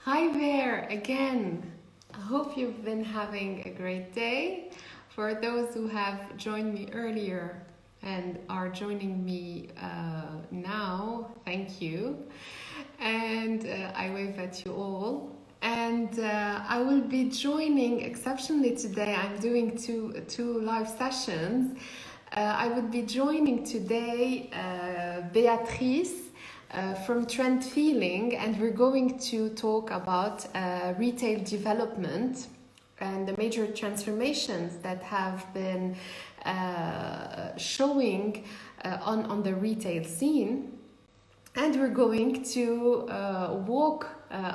Hi there again. I hope you've been having a great day. For those who have joined me earlier and are joining me now, thank you. And I wave at you all. And I will be joining exceptionally today. I'm doing two live sessions. I would be joining today Béatrice from Trend Feeling, and we're going to talk about retail development and the major transformations that have been showing on the retail scene. And we're going to walk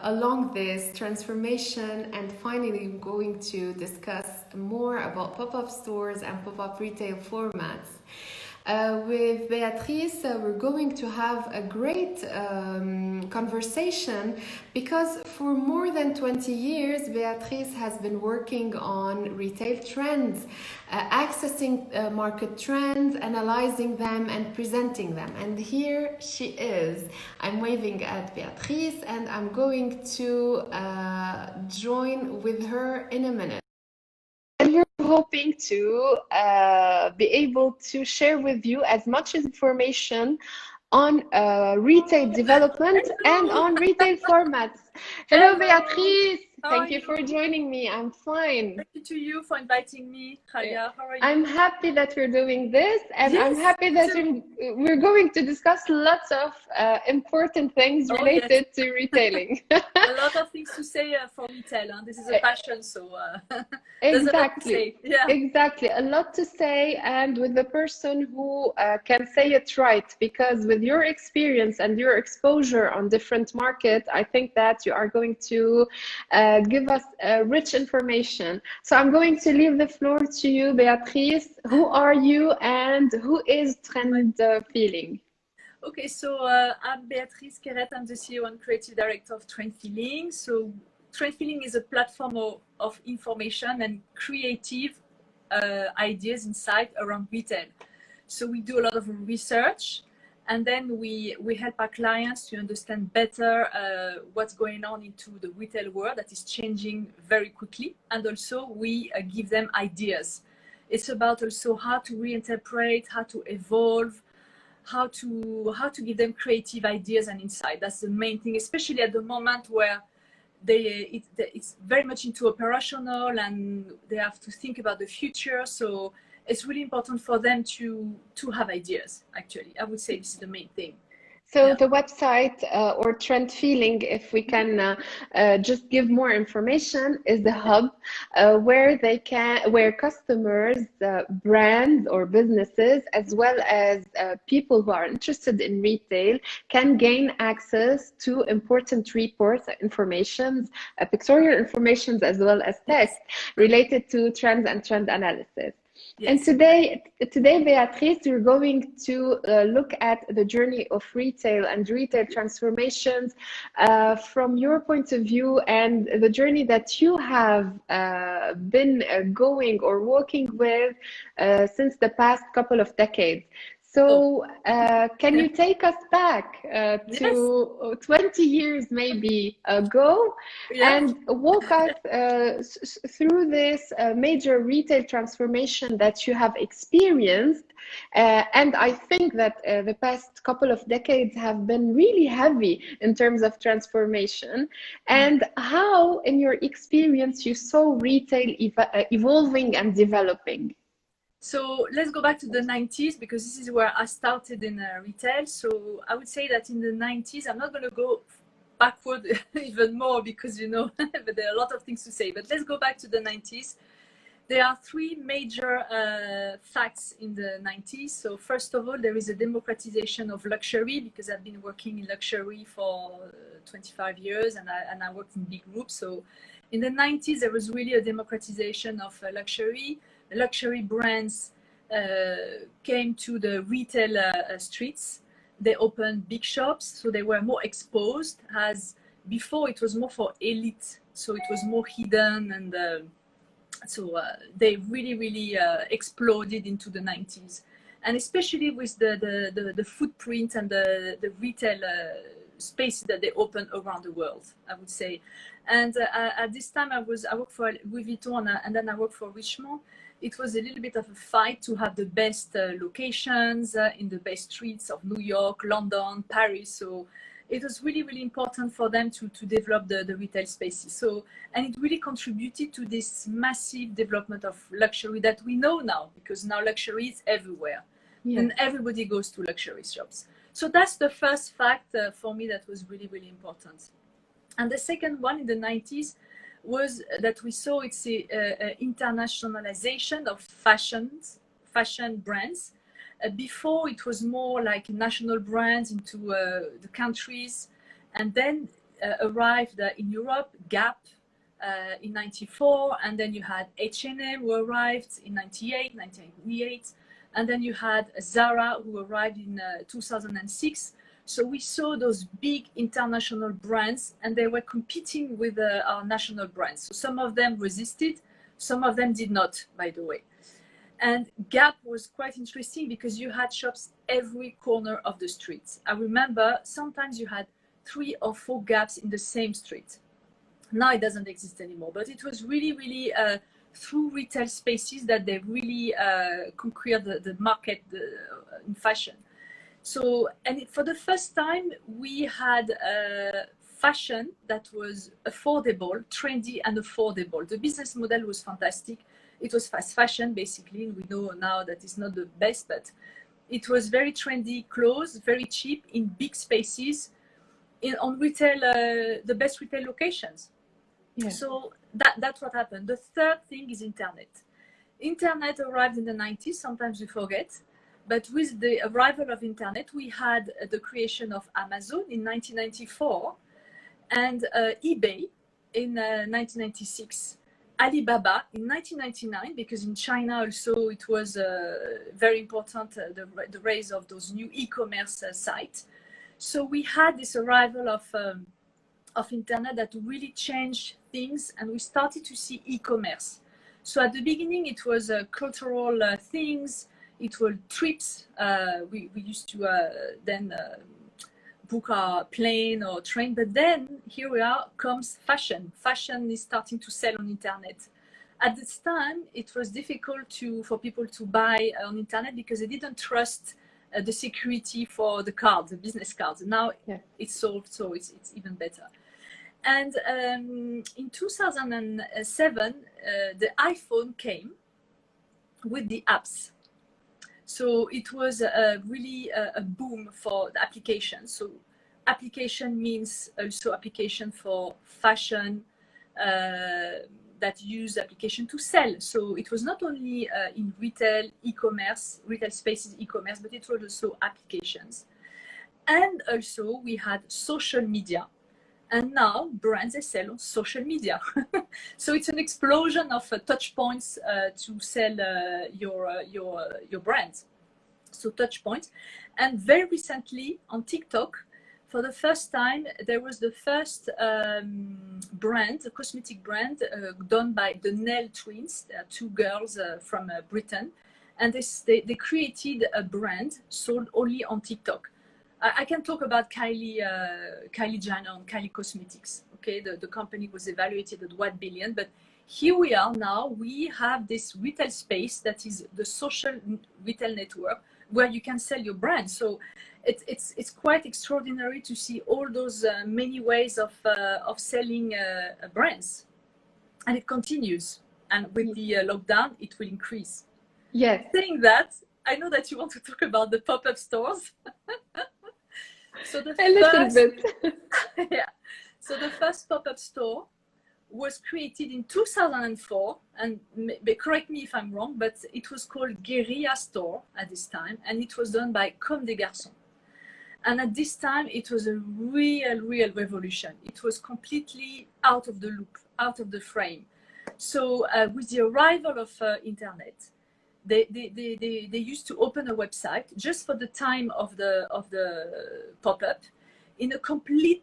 along this transformation, and finally going to discuss more about pop-up stores and pop-up retail formats. With Béatrice, we're going to have a great conversation because for more than 20 years, Béatrice has been working on retail trends, accessing market trends, analyzing them, and presenting them. And here she is. I'm waving at Béatrice, and I'm going to join with her in a minute. And we're hoping to be able to share with you as much information on retail development and on retail formats. Hello, Beatrice. Thank you for joining me. I'm fine. Thank you to you for inviting me. Khaya, how are you? I'm happy that we're doing this, and I'm happy that we're going to discuss lots of important things related to retailing. A lot of things to say for retail. This is a passion, so exactly. Exactly, a lot to say, and with the person who can say it right, because with your experience and your exposure on different markets, I think that you are going to give us rich information. So I'm going to leave the floor to you, Béatrice. Who are you and who is Trend Feeling? Okay, so I'm Béatrice Querette. I'm the CEO and Creative Director of Trend Feeling. So Trend Feeling is a platform of information and creative ideas, insight around retail. So we do a lot of research, and then we help our clients to understand better what's going on into the retail world that is changing very quickly. And also we give them ideas. It's about also how to reinterpret, how to evolve, how to give them creative ideas and insight. That's the main thing, especially at the moment where it's very much into operational and they have to think about the future. So it's really important for them to have ideas. Actually, I would say this is the main thing. So the website or Trend Feeling, if we can just give more information, is the hub where customers, brands or businesses, as well as people who are interested in retail, can gain access to important reports, information, pictorial information, as well as text related to trends and trend analysis. Yes. And today, Béatrice, we're going to look at the journey of retail and retail transformations from your point of view, and the journey that you have been going or working with since the past couple of decades. So can you take us back to 20 years maybe ago and walk us through this major retail transformation that you have experienced? And I think that the past couple of decades have been really heavy in terms of transformation, and how, in your experience, you saw retail evolving and developing. So let's go back to the 90s, because this is where I started in retail. So I would say that in the 90s, I'm not going to go backward even more because, you know, but there are a lot of things to say. But let's go back to the 90s. There are three major facts in the 90s. So first of all, there is a democratization of luxury, because I've been working in luxury for 25 years and I worked in big groups. So in the 90s, there was really a democratization of luxury. Luxury brands came to the retail streets. They opened big shops, so they were more exposed. As before, it was more for elite, so it was more hidden, and so they really exploded into the 90s. And especially with the footprint and the retail spaces that they open around the world, I would say. And at this time, I worked for Louis Vuitton, and then I worked for Richemont. It was a little bit of a fight to have the best locations in the best streets of New York, London, Paris. So it was really, really important for them to develop the retail spaces. So, and it really contributed to this massive development of luxury that we know now, because now luxury is everywhere. Yeah. And everybody goes to luxury shops. So that's the first fact for me that was really, really important. And the second one in the 90s was that we saw it's a internationalization of fashion brands. Before it was more like national brands into the countries, and then arrived in Europe, Gap in 94, and then you had H&M who arrived in 1998, and then you had Zara who arrived in 2006. So we saw those big international brands, and they were competing with our national brands. So some of them resisted, some of them did not, by the way. And Gap was quite interesting because you had shops every corner of the street. I remember sometimes you had 3 or 4 Gaps in the same street. Now it doesn't exist anymore, but it was really, really through retail spaces that they really conquered the market in fashion. So, and for the first time, we had fashion that was affordable, trendy and affordable. The business model was fantastic. It was fast fashion, basically. We know now that it's not the best, but it was very trendy clothes, very cheap in big spaces, on retail, the best retail locations. Yeah. So that's what happened. The third thing is internet. Internet arrived in the 90s, sometimes we forget. But with the arrival of internet, we had the creation of Amazon in 1994 and eBay in 1996. Alibaba in 1999, because in China also it was very important, the rise of those new e-commerce sites. So we had this arrival of internet that really changed things, and we started to see e-commerce. So at the beginning it was cultural things, it was trips. We used to then book our plane or train, but then here we are comes fashion. Fashion is starting to sell on internet. At this time, it was difficult for people to buy on internet because they didn't trust the security for the cards, the business cards. Now it's solved, so it's even better. And in 2007, the iPhone came with the apps. So it was really a boom for the application. So application means also application for fashion that use application to sell. So it was not only in retail, e-commerce, retail spaces, e-commerce, but it was also applications. And also we had social media. And now brands, they sell on social media. So it's an explosion of touch points to sell your brand. So touch points. And very recently on TikTok, for the first time, there was the first brand, a cosmetic brand done by the Nail Twins, 2 girls from Britain. And they created a brand sold only on TikTok. I can talk about Kylie Jenner and Kylie Cosmetics. Okay, the company was evaluated at $1 billion, but here we are now. We have this retail space that is the social retail network where you can sell your brand. So it's quite extraordinary to see all those many ways of selling brands, and it continues. And with the lockdown, it will increase. Yes. Saying that, I know that you want to talk about the pop-up stores. So little bit. Yeah. So the first pop-up store was created in 2004, and correct me if I'm wrong, but it was called Guerilla Store at this time, and it was done by Comme des Garçons. And at this time, it was a real revolution. It was completely out of the loop, out of the frame. So with the arrival of internet, they used to open a website just for the time of the pop-up in a complete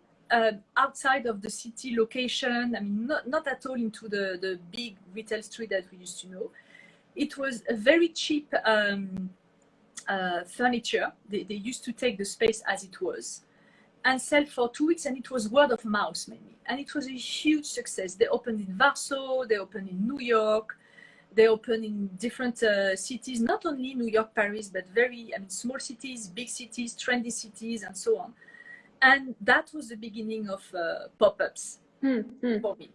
outside of the city location. I mean, not at all into the big retail street that we used to know. It was a very cheap furniture. They used to take the space as it was. and sell for 2 weeks, and it was word of mouth mainly, and it was a huge success. They opened in Warsaw, they opened in New York, they opened in different cities, not only New York, Paris, but small cities, big cities, trendy cities, and so on. And that was the beginning of pop-ups for me.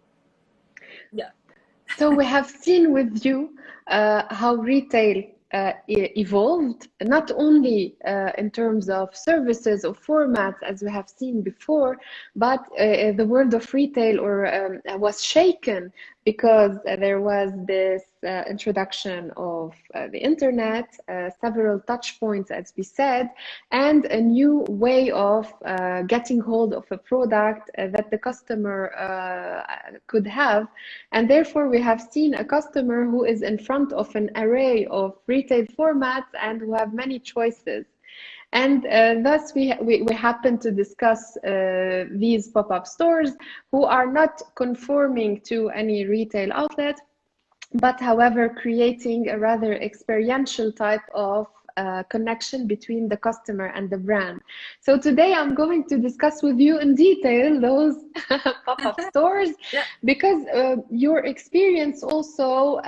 Yeah. So we have seen with you how retail evolved, not only in terms of services or formats as we have seen before, but the world of retail was shaken because there was this introduction of the internet, several touch points, as we said, and a new way of getting hold of a product that the customer could have. And therefore, we have seen a customer who is in front of an array of retail formats and who have many choices. And thus we happen to discuss these pop-up stores who are not conforming to any retail outlet, but however creating a rather experiential type of connection between the customer and the brand. So today I'm going to discuss with you in detail those pop-up stores, because your experience also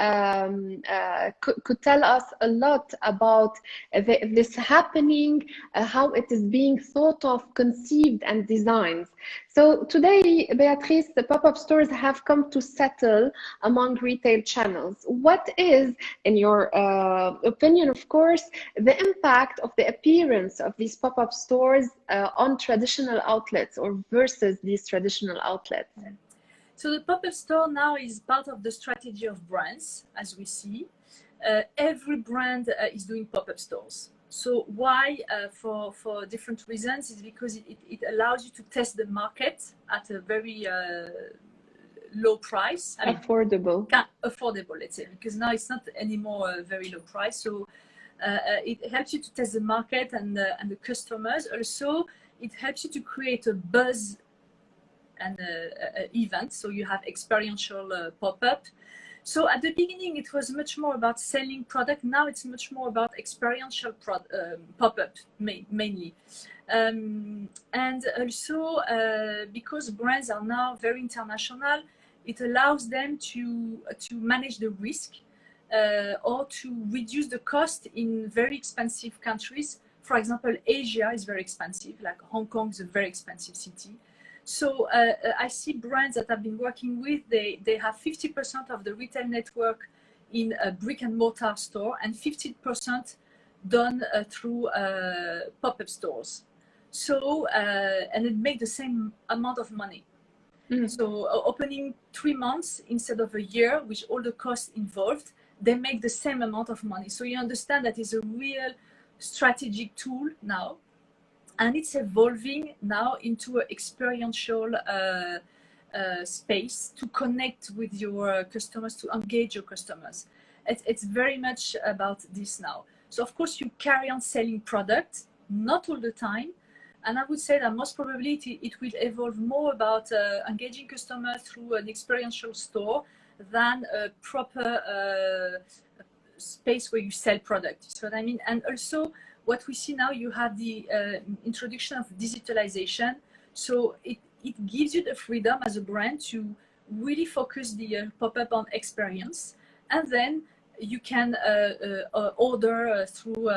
could tell us a lot about this happening, how it is being thought of, conceived, and designed. So today, Beatrice, the pop-up stores have come to settle among retail channels. What is, in your opinion, of course, the impact of the appearance of these pop-up stores on traditional outlets or versus these traditional outlets? So the pop-up store now is part of the strategy of brands, as we see. Every brand is doing pop-up stores. So why? For different reasons, is because it allows you to test the market at a very low price. Affordable, let's say, because now it's not anymore a very low price. So it helps you to test the market and the customers. Also, it helps you to create a buzz and event. So you have experiential pop-up. So at the beginning, it was much more about selling product. Now it's much more about experiential pop-up mainly. And also because brands are now very international, it allows them to manage the risk or to reduce the cost in very expensive countries. For example, Asia is very expensive, like Hong Kong is a very expensive city. So I see brands that I've been working with, they have 50% of the retail network in a brick and mortar store and 50% done through pop-up stores. So, and it makes the same amount of money. So opening 3 months instead of a year, with all the costs involved, they make the same amount of money. So you understand that is a real strategic tool now. And it's evolving now into an experiential space to connect with your customers, to engage your customers. It's very much about this now. So of course you carry on selling products, not all the time. And I would say that most probably it will evolve more about engaging customers through an experiential store than a proper space where you sell products. So what I mean, and also, what we see now, you have the introduction of digitalization. So it gives you the freedom as a brand to really focus the pop-up on experience. And then you can order through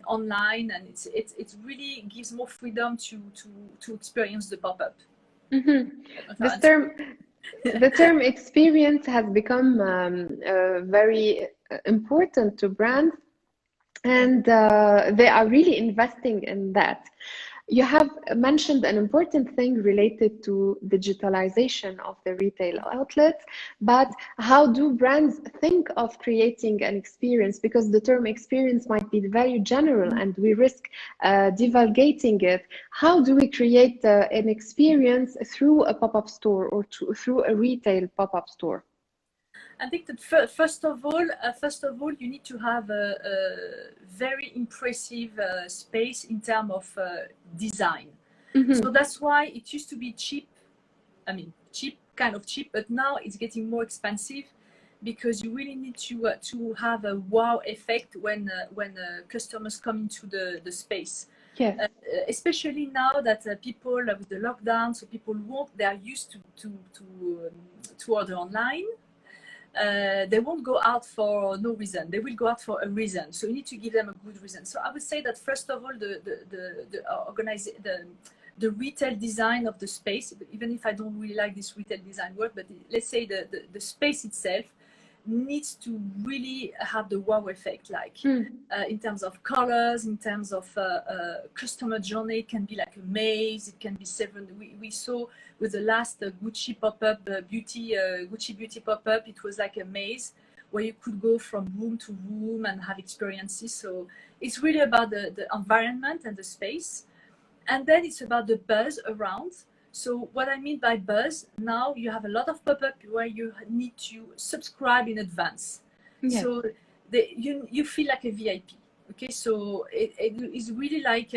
online, and it really gives more freedom to experience the pop-up. The term experience has become very important to brands. And they are really investing in that. You have mentioned an important thing related to digitalization of the retail outlets, but how do brands think of creating an experience? Because the term experience might be very general and we risk divulgating it. How do we create an experience through a pop-up store or through a retail pop-up store? I think that first of all, you need to have a very impressive space in terms of design. So that's why it used to be cheap. I mean, kind of cheap, but now it's getting more expensive because you really need to have a wow effect when customers come into the space. Yes. Especially now that people with the lockdown, so people they are used to order online. They won't go out for no reason. They will go out for a reason. So you need to give them a good reason. So I would say that first of all, the retail design of the space, even if I don't really like this retail design word, but let's say the space itself needs to really have the wow effect, like in terms of colors, in terms of customer journey. It can be like a maze. It can be several. We saw with the last Gucci pop-up, Gucci beauty pop-up, it was like a maze where you could go from room to room and have experiences. So it's really about the environment and the space. And then it's about the buzz around. So what I mean by buzz, now you have a lot of pop-up where you need to subscribe in advance. Yeah. So you feel like a VIP. Okay, so it is really like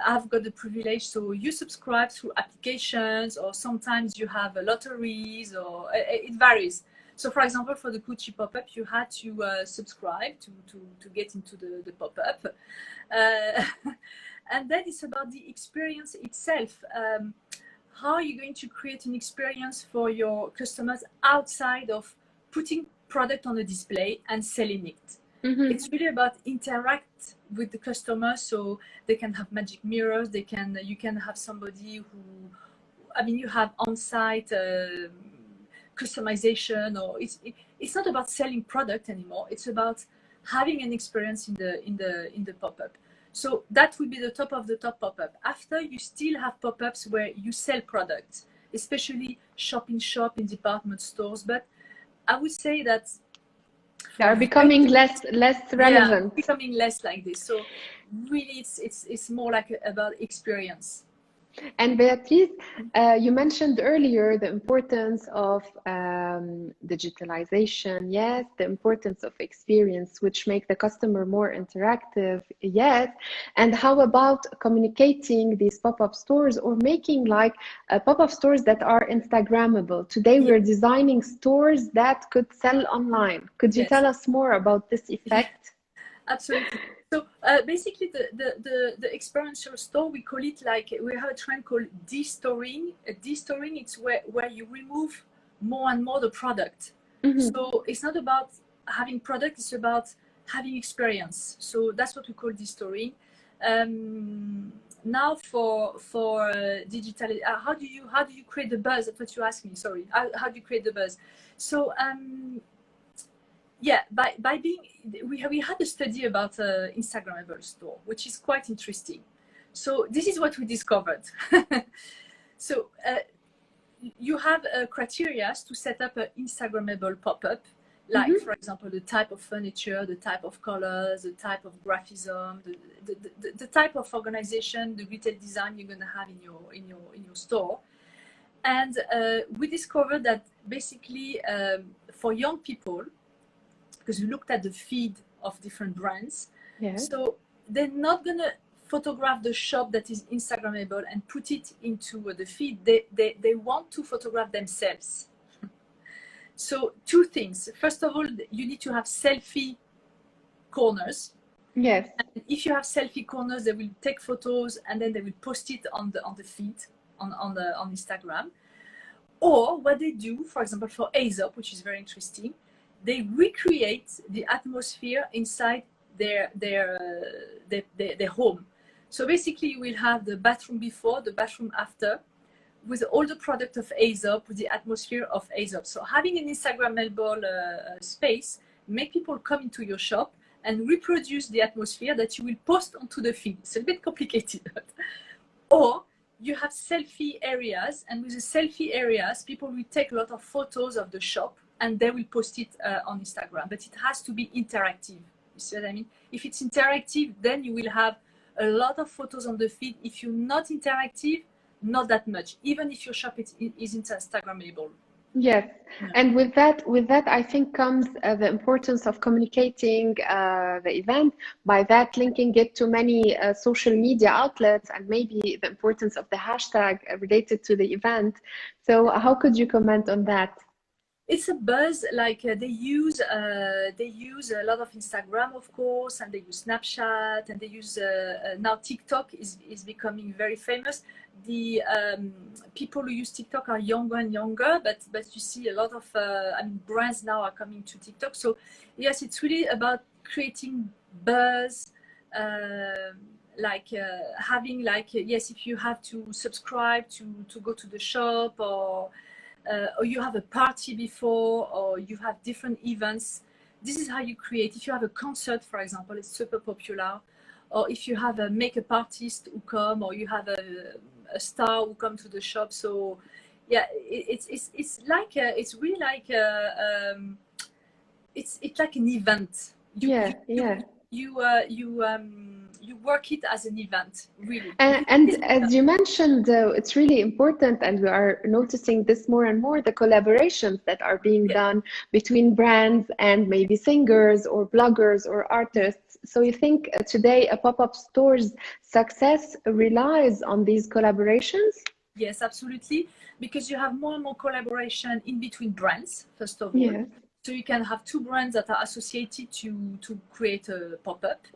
I've got the privilege. So you subscribe through applications, or sometimes you have lotteries, or it varies. So for example, for the Gucci pop-up, you had to subscribe to get into the pop-up. And then it's about the experience itself. How are you going to create an experience for your customers outside of putting product on a display and selling it? Mm-hmm. It's really about interact with the customer, so they can have magic mirrors. You can have somebody who, I mean, you have on-site customization, or it's not about selling product anymore. It's about having an experience in the pop-up. So that would be the top of the top pop-up. After, you still have pop-ups where you sell products, especially shop in department stores. But I would say that they are becoming less relevant. Yeah, becoming less like this. So really, it's more like about experience. And Béatrice, you mentioned earlier the importance of digitalization, yes, the importance of experience, which make the customer more interactive, yes. And how about communicating these pop-up stores, or making like pop-up stores that are Instagrammable? Today we're designing stores that could sell online. Could you tell us more about this effect? Absolutely. So basically, the experiential store, we call it, like, we have a trend called de-storing. De-storing, it's where you remove more and more the product. Mm-hmm. So it's not about having product, it's about having experience. So that's what we call de-storing. Now for digital, how do you create the buzz? That's what you asked me. Sorry, how do you create the buzz? So yeah, by being, we had a study about Instagrammable store, which is quite interesting. So this is what we discovered. So you have criteria to set up an Instagrammable pop-up, like, mm-hmm. for example, the type of furniture, the type of colors, the type of graphism, the type of organization, the retail design you're going to have in your store. And we discovered that basically for young people, because we looked at the feed of different brands. Yeah. So they're not going to photograph the shop that is Instagrammable and put it into the feed. They want to photograph themselves. So two things. First of all, you need to have selfie corners. Yes. And if you have selfie corners, they will take photos and then they will post it on the feed on Instagram. Or what they do, for example, for Aesop, which is very interesting, they recreate the atmosphere inside their home. So basically, you will have the bathroom before, the bathroom after, with all the product of Aesop, with the atmosphere of Aesop. So having an Instagrammable space, make people come into your shop and reproduce the atmosphere that you will post onto the feed. It's a bit complicated. Or you have selfie areas, and with the selfie areas, people will take a lot of photos of the shop and they will post it on Instagram. But it has to be interactive. You see what I mean? If it's interactive, then you will have a lot of photos on the feed. If you're not interactive, not that much, even if your shop isn't Instagrammable. Yes, yeah. And with that, I think comes the importance of communicating the event. By that, linking it to many social media outlets, and maybe the importance of the hashtag related to the event. So how could you comment on that? It's a buzz. Like they use a lot of Instagram, of course, and they use Snapchat, and they use now TikTok is becoming very famous. The people who use TikTok are younger and younger, but you see a lot of I mean, brands now are coming to TikTok. So yes, it's really about creating buzz. Having like yes, if you have to subscribe to go to the shop, or you have a party before, or you have different events. This is how you create. If you have a concert, for example, it's super popular, or if you have a makeup artist who come, or you have a star who come to the shop. So yeah, it's like it's really like it's like an event. You work it as an event, really. And as you mentioned, it's really important, and we are noticing this more and more, the collaborations that are being done between brands and maybe singers or bloggers or artists. So you think today a pop-up store's success relies on these collaborations? Yes, absolutely, because you have more and more collaboration in between brands, first of all. So you can have two brands that are associated to create a pop-up.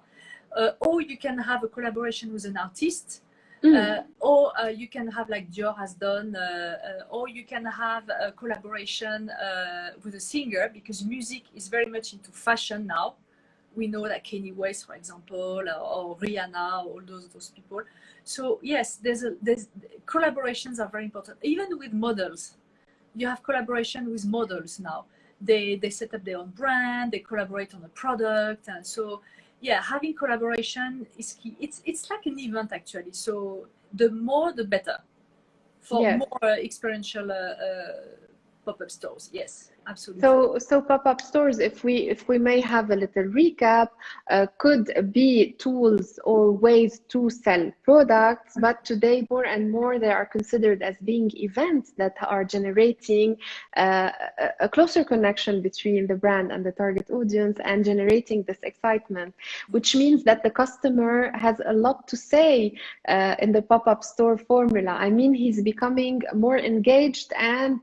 Or you can have a collaboration with an artist, or you can have, like Dior has done, or you can have a collaboration with a singer, because music is very much into fashion now. We know that Kanye West, for example, or Rihanna, all those people. So yes, there's collaborations are very important. Even with models, you have collaboration with models now. They set up their own brand, they collaborate on a product, and so yeah, having collaboration is key. It's like an event, actually. So the more, the better for more experiential pop-up stores. Yes, absolutely. So pop-up stores, if we may have a little recap, could be tools or ways to sell products, but today more and more they are considered as being events that are generating a closer connection between the brand and the target audience, and generating this excitement, which means that the customer has a lot to say in the pop-up store formula. I mean, he's becoming more engaged, and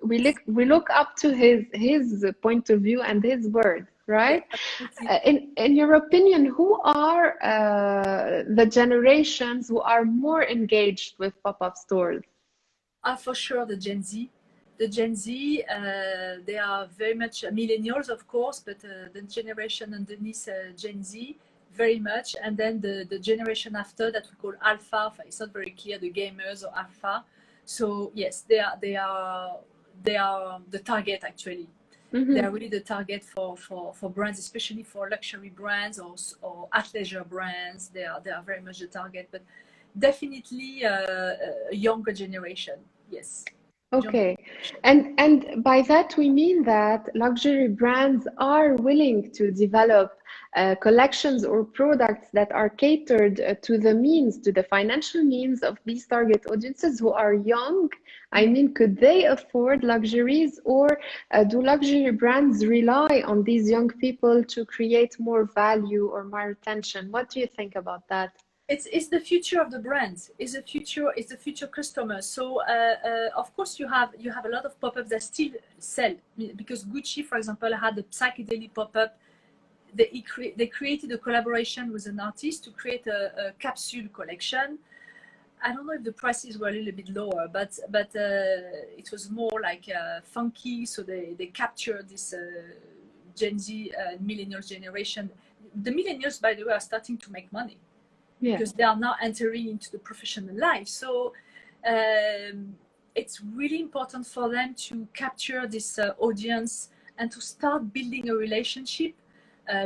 we look up to his point of view and his word, right? In your opinion, who are the generations who are more engaged with pop-up stores? For sure, the Gen Z. The Gen Z, they are very much millennials, of course, but the generation underneath Gen Z, very much. And then the generation after that we call Alpha. It's not very clear, the gamers or Alpha. So yes, they are the target, actually. They are really the target for brands, especially for luxury brands or athleisure brands. They are very much the target, but definitely a younger generation. Yes. Okay, and by that we mean that luxury brands are willing to develop collections or products that are catered to the financial means of these target audiences who are young. I mean, could they afford luxuries, or do luxury brands rely on these young people to create more value or more retention? What do you think about that? It's the future of the brand. It's the future customer. So of course you have a lot of pop-ups that still sell, because Gucci, for example, had a psychedelic pop-up. They created a collaboration with an artist to create a capsule collection. I don't know if the prices were a little bit lower, but it was more like funky. So they captured this Gen Z millennial generation. The millennials, by the way, are starting to make money. Because they are now entering into the professional life. So it's really important for them to capture this audience and to start building a relationship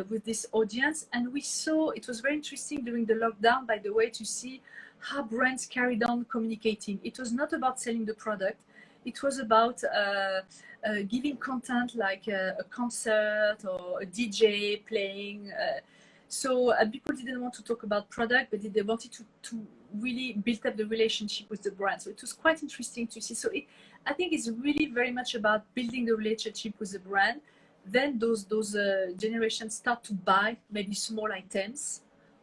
with this audience. And we saw, it was very interesting during the lockdown, by the way, to see how brands carried on communicating. It was not about selling the product. It was about giving content, like a concert or a DJ playing. So people didn't want to talk about product, but they wanted to really build up the relationship with the brand. So it was quite interesting to see. So I think it's really very much about building the relationship with the brand. Then those generations start to buy maybe small items,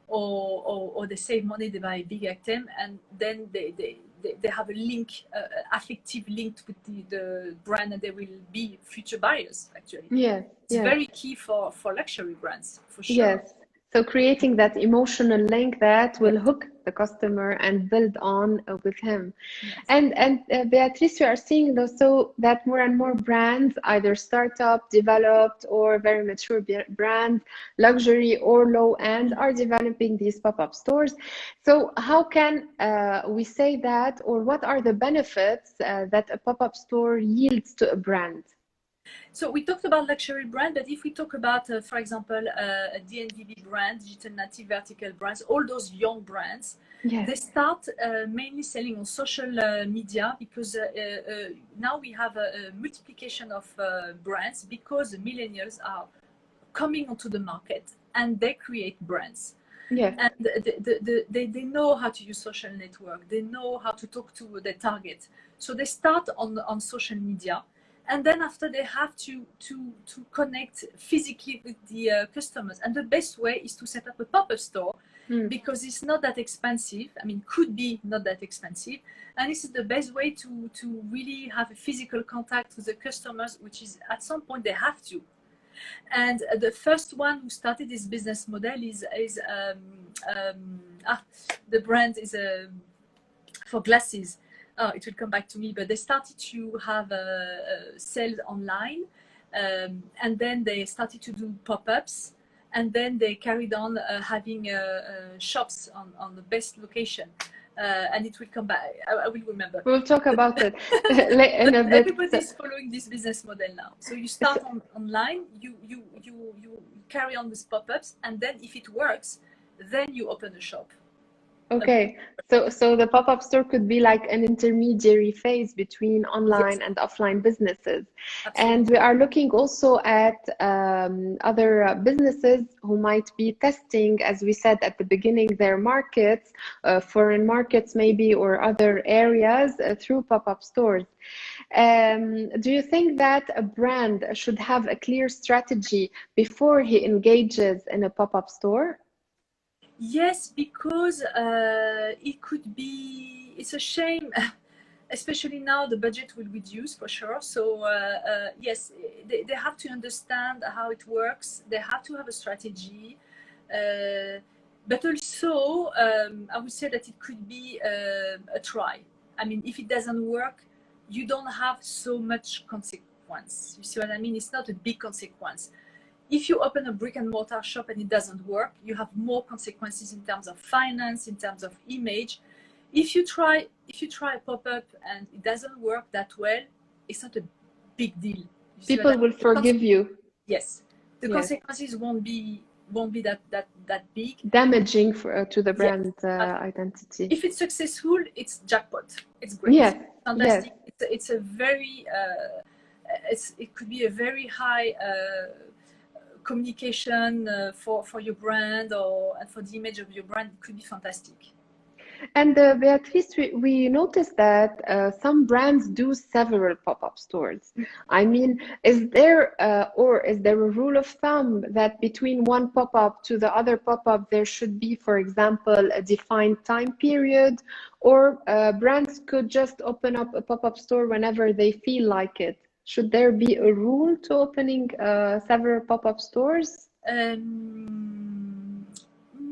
or they save money, they buy a big item, and then they they have a link, affective link with the brand, and they will be future buyers. Actually, Yes, it's yes. very key for luxury brands, for sure. Yes. So creating that emotional link that will hook the customer and build on with him. Yes. And Beatrice, we are seeing also that more and more brands, either startup, developed, or very mature brands, luxury or low end, are developing these pop-up stores. So how can we say that, or what are the benefits that a pop-up store yields to a brand? So we talked about luxury brand, but if we talk about, for example, a DNVB brand, digital native vertical brands, all those young brands, Yes. they start mainly selling on social media, because now we have a multiplication of brands, because the millennials are coming onto the market and they create brands. Yes. And they know how to use social network. They know how to talk to their target. So they start on social media. And then after, they have to connect physically with the customers. And the best way is to set up a pop-up store, because it's not that expensive. I mean, could be not that expensive. And this is the best way to really have a physical contact with the customers, which is at some point they have to. And the first one who started this business model is the brand is for glasses. It will come back to me, but they started to have sales online, and then they started to do pop-ups, and then they carried on having shops on the best location. And it will come back. I will remember. We'll talk about it in a bit. Everybody's following this business model now. So you start online, you carry on with pop-ups, and then if it works, then you open a shop. Okay, so the pop-up store could be like an intermediary phase between online and offline businesses. Absolutely. And we are looking also at other businesses who might be testing, as we said at the beginning, their markets, foreign markets maybe, or other areas through pop-up stores. Do you think that a brand should have a clear strategy before he engages in a pop-up store? Yes, because it could be, it's a shame, especially now the budget will reduce for sure. So yes, they have to understand how it works. They have to have a strategy. But also, I would say that it could be a try. I mean, if it doesn't work, you don't have so much consequence. You see what I mean? It's not a big consequence. If you open a brick and mortar shop and it doesn't work, you have more consequences in terms of finance, in terms of image. If you try a pop-up and it doesn't work that well, it's not a big deal. People will forgive you. Yes, the consequences won't be that big. Damaging to the brand identity. If it's successful, it's jackpot. It's great. Yes. Fantastic. Yes. It's a very it could be a very high communication for your brand, and for the image of your brand. It could be fantastic. And Beatrice, we noticed that some brands do several pop-up stores. I mean, is there a rule of thumb that between one pop-up to the other pop-up there should be, for example, a defined time period, or brands could just open up a pop-up store whenever they feel like it? Should there be a rule to opening several pop-up stores?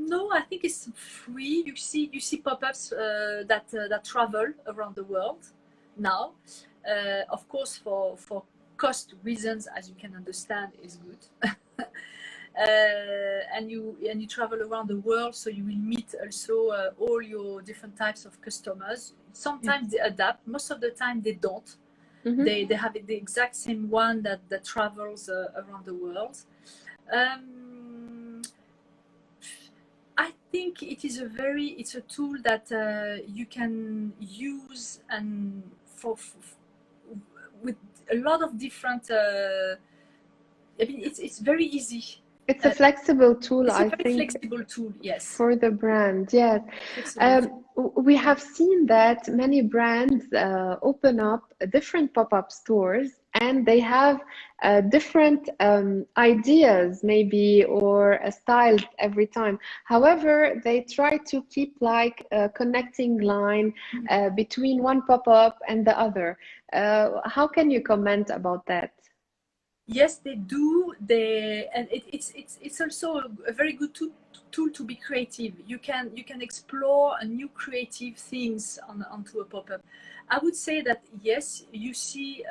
No, I think it's free. You see pop-ups that travel around the world now. Of course, for cost reasons, as you can understand, is good. And you travel around the world, so you will meet also all your different types of customers. Sometimes they adapt. Most of the time, they don't. Mm-hmm. They have the exact same one that travels around the world. I think it's a tool that you can use and with a lot of different. I mean, it's very easy. It's a flexible tool, I think. It's a flexible tool, yes. For the brand, yes. We have seen that many brands open up different pop-up stores and they have different ideas maybe or a style every time. However, they try to keep like a connecting line between one pop-up and the other. How can you comment about that? Yes, they do. And it's also a very good tool to be creative. You can explore new creative things onto a pop-up. I would say that yes, you see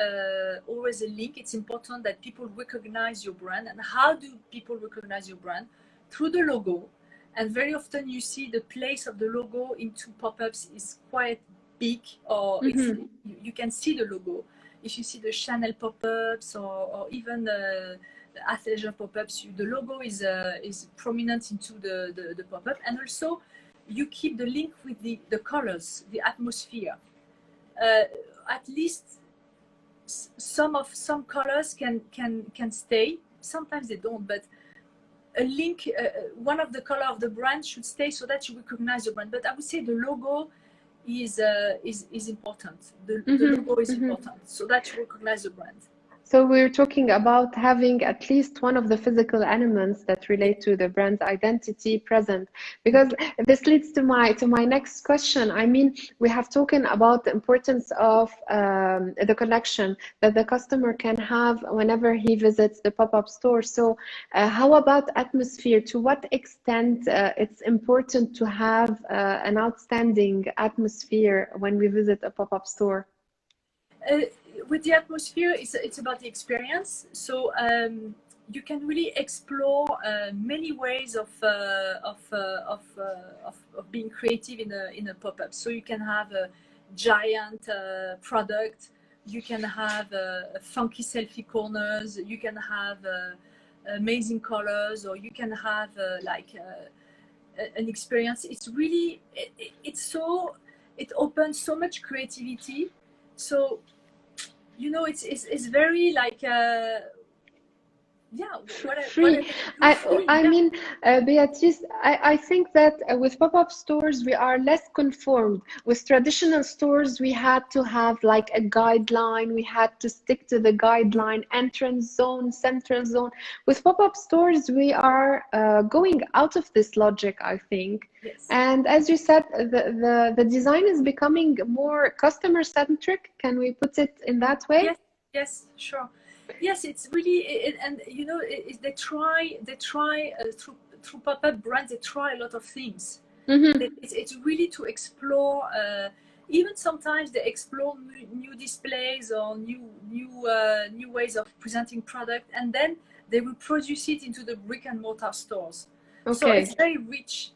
always a link. It's important that people recognize your brand. And how do people recognize your brand? Through the logo. And very often you see the place of the logo into pop-ups is quite big, or you can see the logo. If you see the Chanel pop-ups or even the athleisure pop-ups, the logo is prominent into the pop-up. And also you keep the link with the colors, the atmosphere. At least some colors can stay. Sometimes they don't, but a link, one of the color of the brand should stay so that you recognize the brand. But I would say the logo is important. The logo is important so that you recognize the brand. So we're talking about having at least one of the physical elements that relate to the brand identity present, because this leads to my next question. I mean, we have spoken about the importance of the connection that the customer can have whenever he visits the pop-up store. So how about atmosphere? To what extent it's important to have an outstanding atmosphere when we visit a pop-up store? With the atmosphere, it's about the experience. So you can really explore many ways of being creative in a pop-up. So you can have a giant product. You can have funky selfie corners. You can have amazing colors, or you can have an experience. It's really it opens so much creativity. So it's very like free. I mean, Beatrice, I think that with pop-up stores we are less conformed. With traditional stores we had to have like a guideline, we had to stick to the guideline, entrance zone, central zone. With pop-up stores we are going out of this logic, I think. Yes. And as you said, the design is becoming more customer centric. Can we put it in that way? Yes, sure. Yes, it's really, and they try through pop-up brands. They try a lot of things. It's really to explore. Even sometimes they explore new displays or new ways of presenting product, and then they will produce it into the brick and mortar stores. Okay. So it's very rich.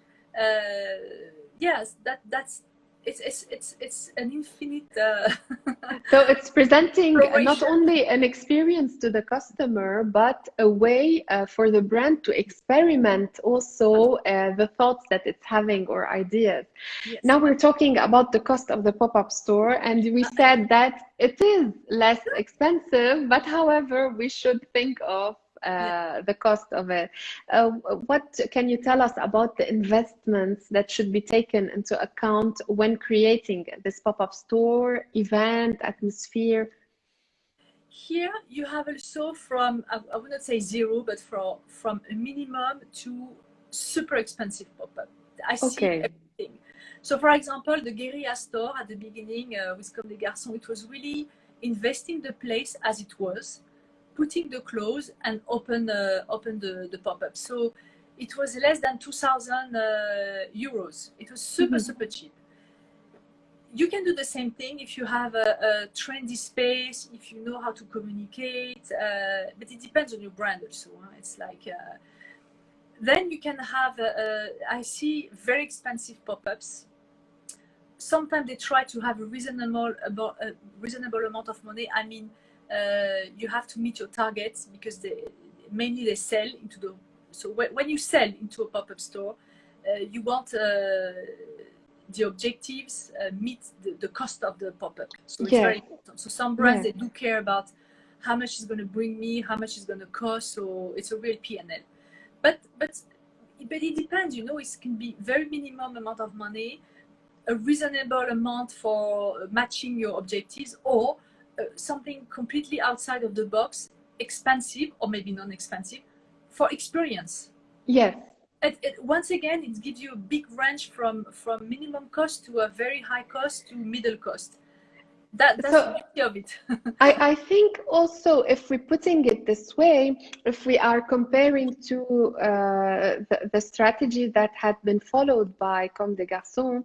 Yes, that's it's an infinite. So it's presenting not only an experience to the customer, but a way for the brand to experiment also the thoughts that it's having or ideas. Yes. Now we're talking about the cost of the pop-up store, and we said that it is less expensive, but however, we should think of the cost of it. What can you tell us about the investments that should be taken into account when creating this pop-up store, event, atmosphere? Here you have also from, I would not say zero, but from a minimum to super expensive pop-up. I see everything. So for example, the Guérilla store at the beginning with Comme des Garçons, it was really investing the place as it was, putting the clothes and open the pop-up. So it was less than 2,000 euros. It was super cheap. You can do the same thing if you have a trendy space, if you know how to communicate, but it depends on your brand also. It's like, then you can have, I see very expensive pop-ups. Sometimes they try to have a reasonable amount of money. I mean, you have to meet your targets because they sell into the. So when you sell into a pop-up store, you want the objectives meet the cost of the pop-up. So it's very important. So some brands they do care about how much it's going to bring me, how much it's going to cost. So it's a real P&L. But it depends. It can be very minimum amount of money, a reasonable amount for matching your objectives, or something completely outside of the box, expensive or maybe non-expensive, for experience. Yes. Once again, it gives you a big range from minimum cost to a very high cost to middle cost. That's the beauty of it. I think also, if we're putting it this way, if we are comparing to the strategy that had been followed by Comme des Garçons,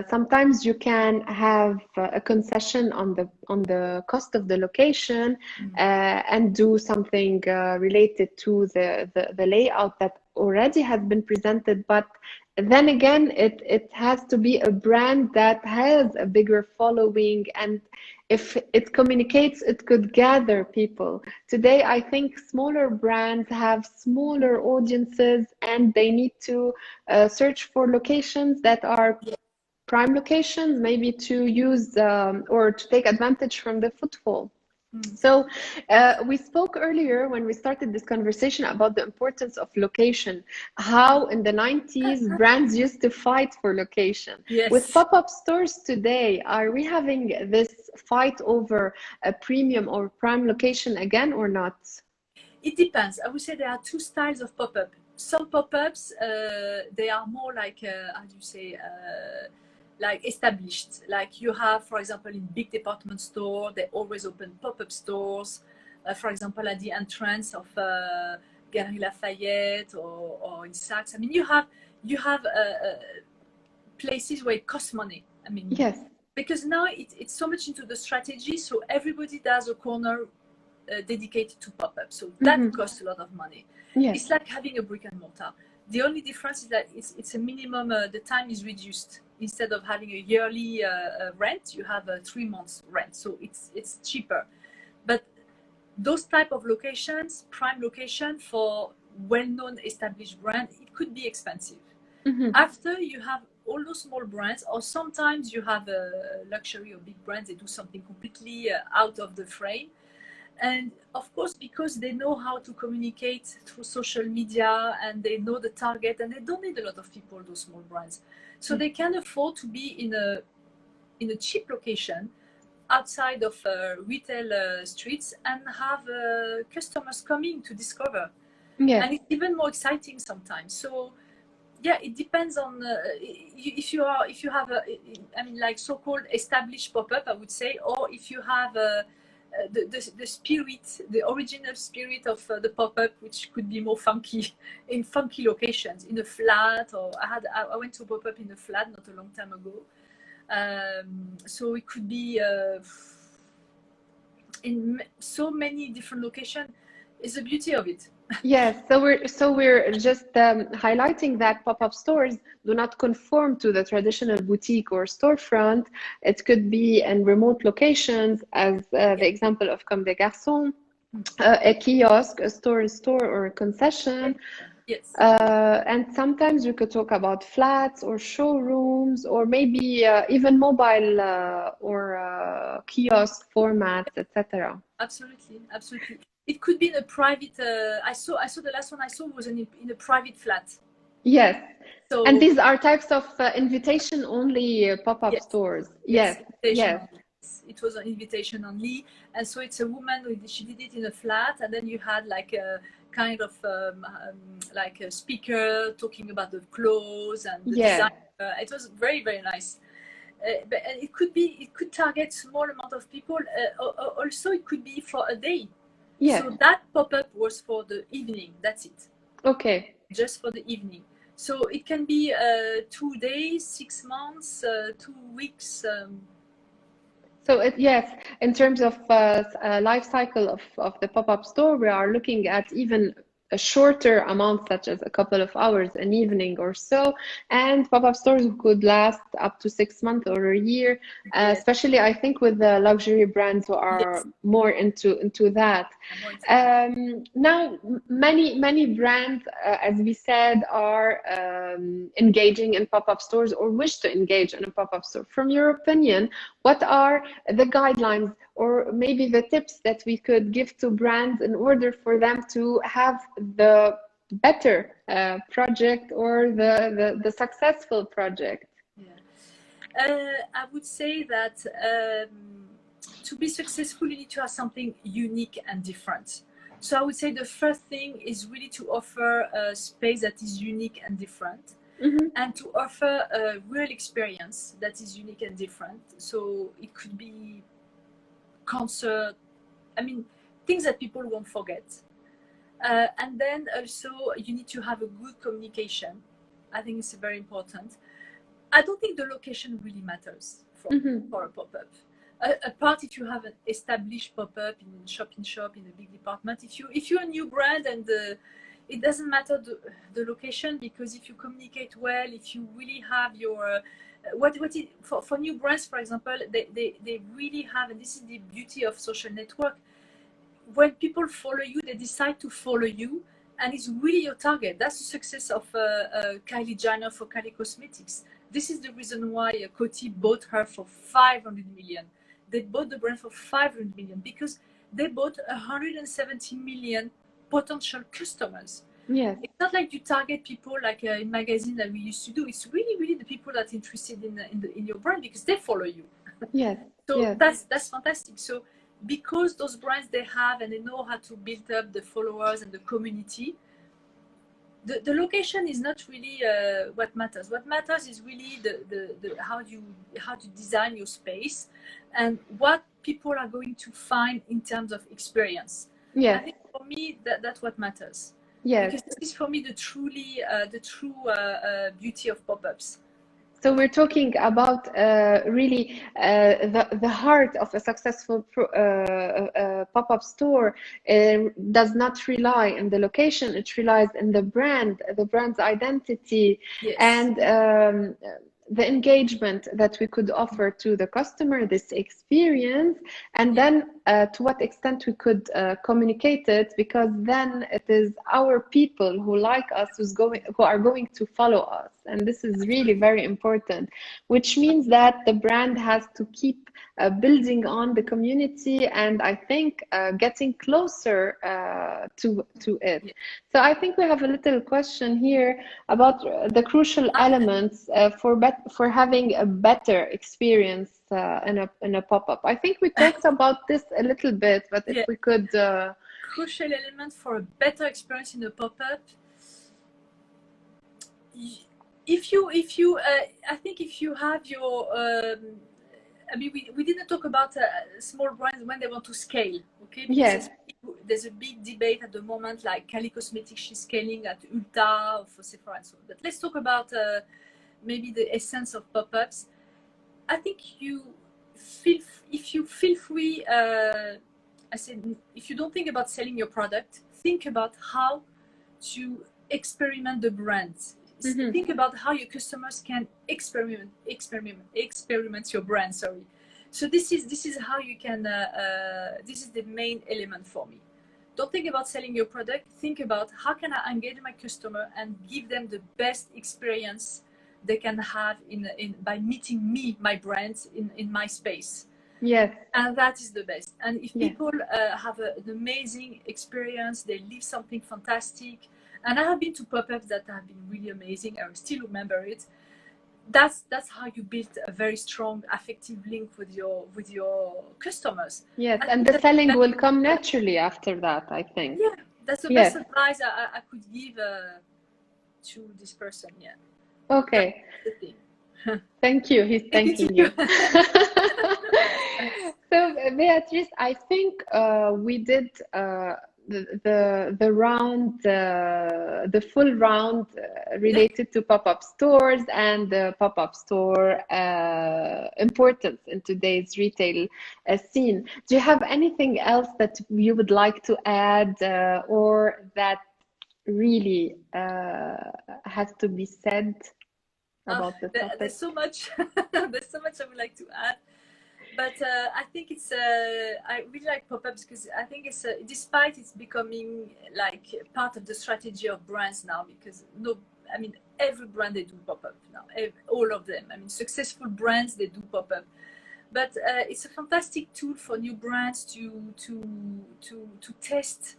sometimes you can have a concession on the cost of the location, and do something related to the layout that already has been presented, but then again, it has to be a brand that has a bigger following, and if it communicates, it could gather people. Today, I think smaller brands have smaller audiences, and they need to search for locations that are prime locations, maybe to use or to take advantage from the footfall. So we spoke earlier when we started this conversation about the importance of location, how in the 90s brands used to fight for location. Yes. With pop-up stores today, are we having this fight over a premium or prime location again or not? It depends. I would say there are two styles of pop-up. Some pop-ups, they are more like, how do you say, like established. Like you have, for example, in big department store, they always open pop-up stores. For example, at the entrance of Galerie Lafayette or in Saks. I mean, you have places where it costs money. I mean, yes, because now it's so much into the strategy. So everybody does a corner dedicated to pop-up. So that costs a lot of money. yes. It's like having a brick and mortar. The only difference is that it's a minimum, the time is reduced. Instead of having a yearly rent, you have a 3 months rent. So it's cheaper. But those type of locations, prime location for well-known established brand, it could be expensive. After you have all those small brands, or sometimes you have a luxury or big brands, they do something completely out of the frame. And of course, because they know how to communicate through social media and they know the target, and they don't need a lot of people, those small brands. So they can afford to be in a cheap location outside of retail streets and have customers coming to discover. Yes. And it's even more exciting sometimes. So yeah, it depends on if you have I mean, like so-called established pop-up, I would say, or if you have the spirit, the original spirit of the pop-up, which could be more funky in funky locations, in a flat, or I went to pop-up in a flat not a long time ago. So it could be in so many different locations. Is the beauty of it. Yes, so we're just highlighting that pop-up stores do not conform to the traditional boutique or storefront. It could be in remote locations, as the example of Comme des Garçons, a kiosk, a store-in-store, or a concession. Yes. And sometimes we could talk about flats or showrooms, or maybe even mobile or kiosk formats, etc. Absolutely, absolutely. It could be in a private. I saw the last one I saw was in a private flat. Yes. So, and these are types of invitation only pop-up stores. Yes. Yes. It was an invitation only, and so it's a woman. She did it in a flat, and then you had like a kind of like a speaker talking about the clothes and the design. It was very, very nice. But it could target small amount of people. Also, it could be for a day. Yes. So that pop-up was for the evening. That's it. Okay. Just for the evening. So it can be 2 days, 6 months, 2 weeks. So yes, in terms of life cycle of the pop-up store, we are looking at even a shorter amount, such as a couple of hours, an evening or so, and pop-up stores could last up to 6 months or a year, especially I think with the luxury brands who are more into that. Now, many brands, as we said, are engaging in pop-up stores or wish to engage in a pop-up store. From your opinion, what are the guidelines or maybe the tips that we could give to brands in order for them to have the better project or the successful project? I would say that to be successful, you need to have something unique and different. So I would say the first thing is really to offer a space that is unique and different, and to offer a real experience that is unique and different. So it could be concert, I mean, things that people won't forget. And then also you need to have a good communication. I think it's very important. I don't think the location really matters for a pop-up. Apart if you have an established pop-up in shop in a big department, if you're a new brand, and it doesn't matter the location, because if you communicate well, if you really have your for new brands, for example, they really have, and this is the beauty of social network, when people follow you, they decide to follow you, and it's really your target. That's the success of Kylie Jenner for Kylie Cosmetics. This is the reason why Coty bought her for 500 million. They bought the brand for 500 million because they bought 170 million potential customers. Yes. It's not like you target people like in magazine that we used to do. It's really the people that are interested in your brand because they follow you. Yes. So yes. that's fantastic. So because those brands, they have and they know how to build up the followers and the community, the location is not really what matters. What matters is really the how you design your space and what people are going to find in terms of experience. Yes. I think for me that's what matters. Yes. Because this is for me the true beauty of pop-ups. So we're talking about really the heart of a successful pop-up store does not rely on the location. It relies on the brand's identity, Yes. and the engagement that we could offer to the customer, this experience, and then to what extent we could communicate it, because then it is our people who like us who are going to follow us. And this is really very important, which means that the brand has to keep building on the community, and I think getting closer to it. Yeah. So I think we have a little question here about the crucial elements for having a better experience in a pop-up. I think we talked about this a little bit, but if we could crucial element for a better experience in a pop-up. If you I think if you have your I mean, we didn't talk about small brands when they want to scale, okay? Because yes. There's a big debate at the moment, like Kylie Cosmetics, she's scaling at Ulta or for Sephora and so on. But let's talk about maybe the essence of pop-ups. I think if you feel free, I said, if you don't think about selling your product, think about how to experiment the brand. Mm-hmm. Think about how your customers can experiment your brand. Sorry. So this is how you can. This is the main element for me. Don't think about selling your product. Think about how can I engage my customer and give them the best experience they can have by meeting me, my brand, in my space. Yes. And that is the best. And if people have an amazing experience, they live something fantastic. And I have been to pop-ups that have been really amazing. I still remember it. That's how you build a very strong affective link with your customers. Yes, and the selling will come naturally after that, I think. Yeah, that's the best advice I could give to this person. Yeah. Okay. Thank you. He's thanking you. So, Beatrice, I think we did the round, the full round related to pop-up stores and the pop-up store importance in today's retail scene. Do you have anything else that you would like to add or that really has to be said about the topic? There's so much there's so much I would like to add. But I think it's I really like pop-ups because I think it's despite it's becoming like part of the strategy of brands now, because I mean every brand they do pop-up now, all of them. I mean successful brands they do pop-up, but it's a fantastic tool for new brands to test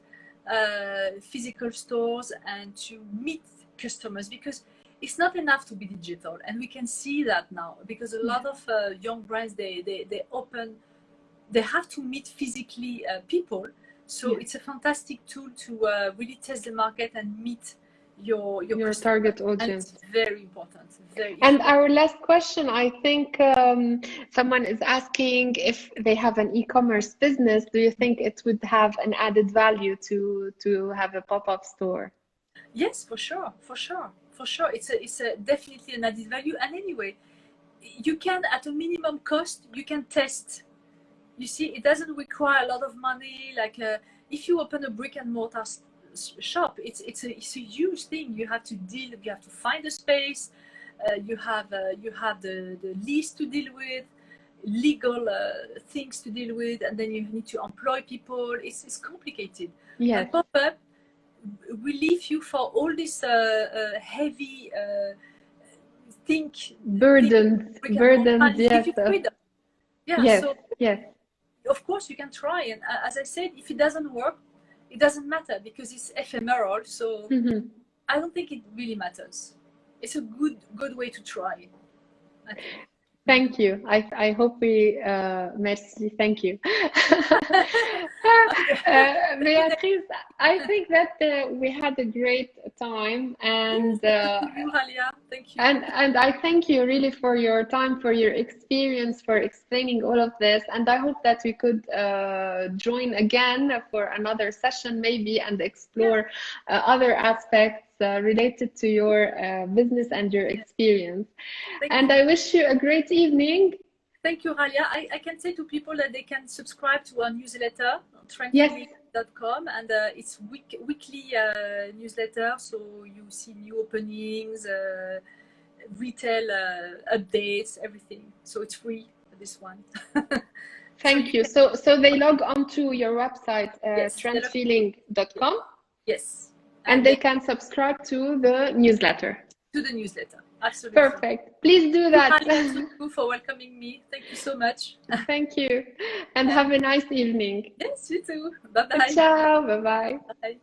physical stores and to meet customers, because it's not enough to be digital, and we can see that now because a lot of young brands they open they have to meet physically people. So it's a fantastic tool to really test the market and meet your target audience. And it's very important. And our last question, I think someone is asking if they have an e-commerce business, do you think it would have an added value to have a pop-up store? Yes, for sure. It's definitely an added value. And anyway, you can, at a minimum cost, you can test. You see, it doesn't require a lot of money. Like if you open a brick and mortar shop, it's a huge thing. You have to find a space. You have the lease to deal with, legal things to deal with, and then you need to employ people. It's complicated. Yes. And pop-up relieve you for all this heavy burden. Yes. Yeah. Yes. Of course you can try, and as I said, if it doesn't work, it doesn't matter because it's ephemeral. So I don't think it really matters. It's a good way to try. Thank you. I hope we merci. Thank you. Beatrice, I think that we had a great time, and thank you, Halia. Thank you. And I thank you really for your time, for your experience, for explaining all of this. And I hope that we could join again for another session maybe and explore other aspects related to your business and your experience. And I wish you a great evening. Thank you, Halia. I can say to people that they can subscribe to our newsletter on trendfeeling.com, and it's weekly newsletter, so you see new openings, retail updates, everything. So it's free, this one. Thank you. So they log on to your website, trendfeeling.com. Yes. And they can subscribe to the newsletter. To the newsletter, absolutely. Perfect. Please do that. Thank you for welcoming me. Thank you so much. Thank you. And have a nice evening. Yes, you too. Bye-bye. Ciao. Bye-bye. Bye.